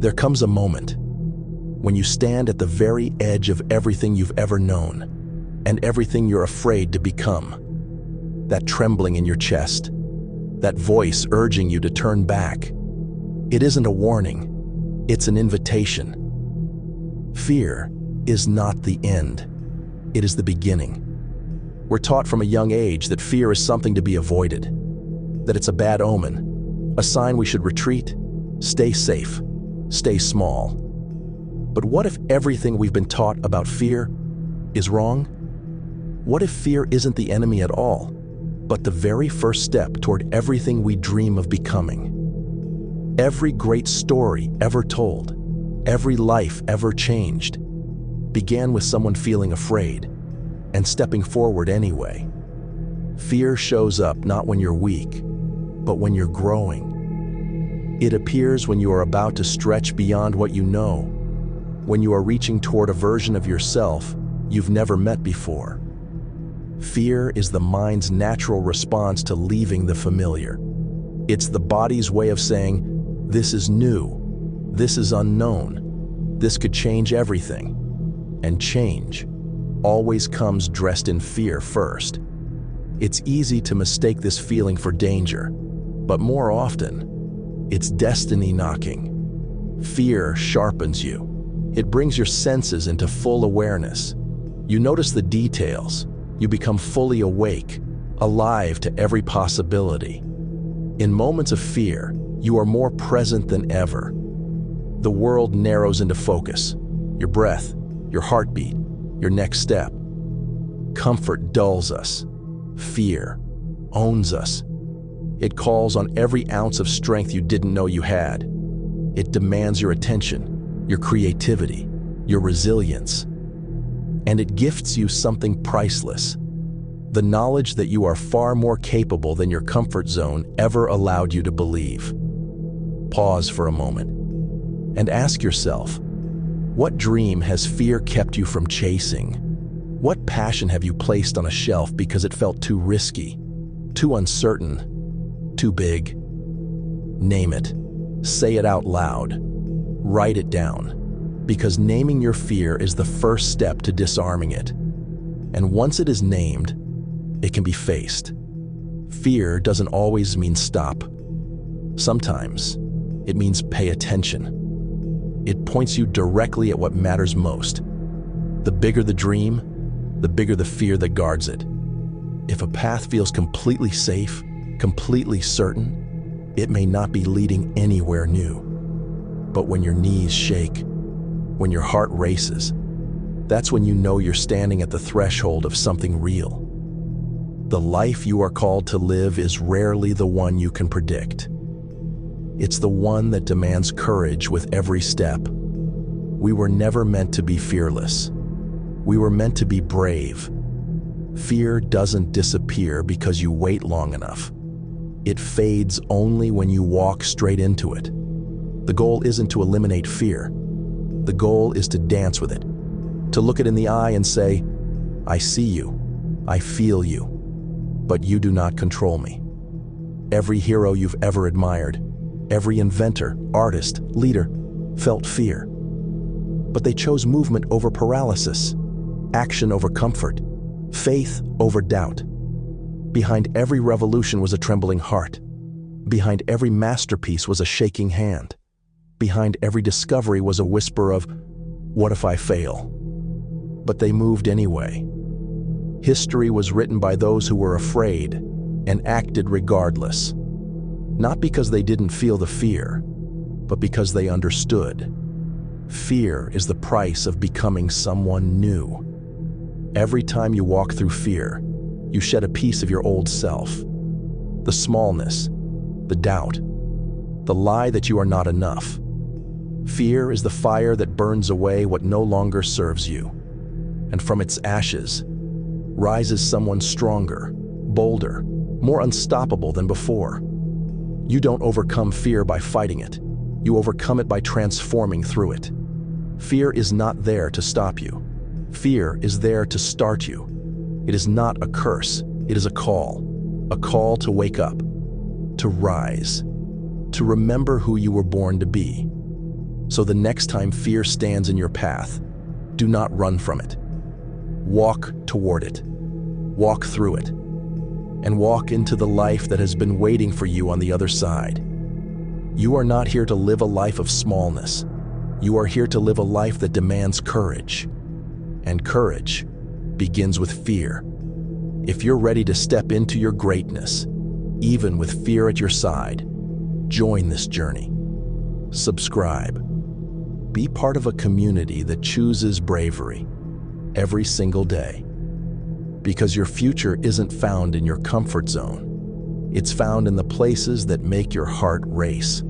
There comes a moment when you stand at the very edge of everything you've ever known and everything you're afraid to become. That trembling in your chest, that voice urging you to turn back. It isn't a warning, it's an invitation. Fear is not the end, it is the beginning. We're taught from a young age that fear is something to be avoided, that it's a bad omen, a sign we should retreat, stay safe, stay small. But what if everything we've been taught about fear is wrong? What if fear isn't the enemy at all, but the very first step toward everything we dream of becoming? Every great story ever told, every life ever changed, began with someone feeling afraid and stepping forward anyway. Fear shows up not when you're weak, but when you're growing. It appears when you are about to stretch beyond what you know, when you are reaching toward a version of yourself you've never met before. Fear is the mind's natural response to leaving the familiar. It's the body's way of saying, this is new, this is unknown, this could change everything. And change always comes dressed in fear first. It's easy to mistake this feeling for danger, but more often, it's destiny knocking. Fear sharpens you. It brings your senses into full awareness. You notice the details. You become fully awake, alive to every possibility. In moments of fear, you are more present than ever. The world narrows into focus. Your breath, your heartbeat, your next step. Comfort dulls us. Fear owns us. It calls on every ounce of strength you didn't know you had. It demands your attention, your creativity, your resilience. And it gifts you something priceless. The knowledge that you are far more capable than your comfort zone ever allowed you to believe. Pause for a moment and ask yourself, what dream has fear kept you from chasing? What passion have you placed on a shelf because it felt too risky, too uncertain, too big? Name it. Say it out loud. Write it down. Because naming your fear is the first step to disarming it. And once it is named, it can be faced. Fear doesn't always mean stop. Sometimes it means pay attention. It points you directly at what matters most. The bigger the dream, the bigger the fear that guards it. If a path feels completely safe, completely certain, it may not be leading anywhere new. But when your knees shake, when your heart races, that's when you know you're standing at the threshold of something real. The life you are called to live is rarely the one you can predict. It's the one that demands courage with every step. We were never meant to be fearless. We were meant to be brave. Fear doesn't disappear because you wait long enough. It fades only when you walk straight into it. The goal isn't to eliminate fear. The goal is to dance with it, to look it in the eye and say, I see you, I feel you, but you do not control me. Every hero you've ever admired, every inventor, artist, leader, felt fear. But they chose movement over paralysis, action over comfort, faith over doubt. Behind every revolution was a trembling heart. Behind every masterpiece was a shaking hand. Behind every discovery was a whisper of, what if I fail? But they moved anyway. History was written by those who were afraid and acted regardless. Not because they didn't feel the fear, but because they understood. Fear is the price of becoming someone new. Every time you walk through fear, you shed a piece of your old self. The smallness, the doubt, the lie that you are not enough. Fear is the fire that burns away what no longer serves you. And from its ashes rises someone stronger, bolder, more unstoppable than before. You don't overcome fear by fighting it. You overcome it by transforming through it. Fear is not there to stop you. Fear is there to start you. It is not a curse. It is a call to wake up, to rise, to remember who you were born to be. So the next time fear stands in your path, do not run from it. Walk toward it. Walk through it. And walk into the life that has been waiting for you on the other side. You are not here to live a life of smallness. You are here to live a life that demands courage. And courage begins with fear. If you're ready to step into your greatness, even with fear at your side, join this journey. Subscribe. Be part of a community that chooses bravery every single day. Because your future isn't found in your comfort zone. It's found in the places that make your heart race.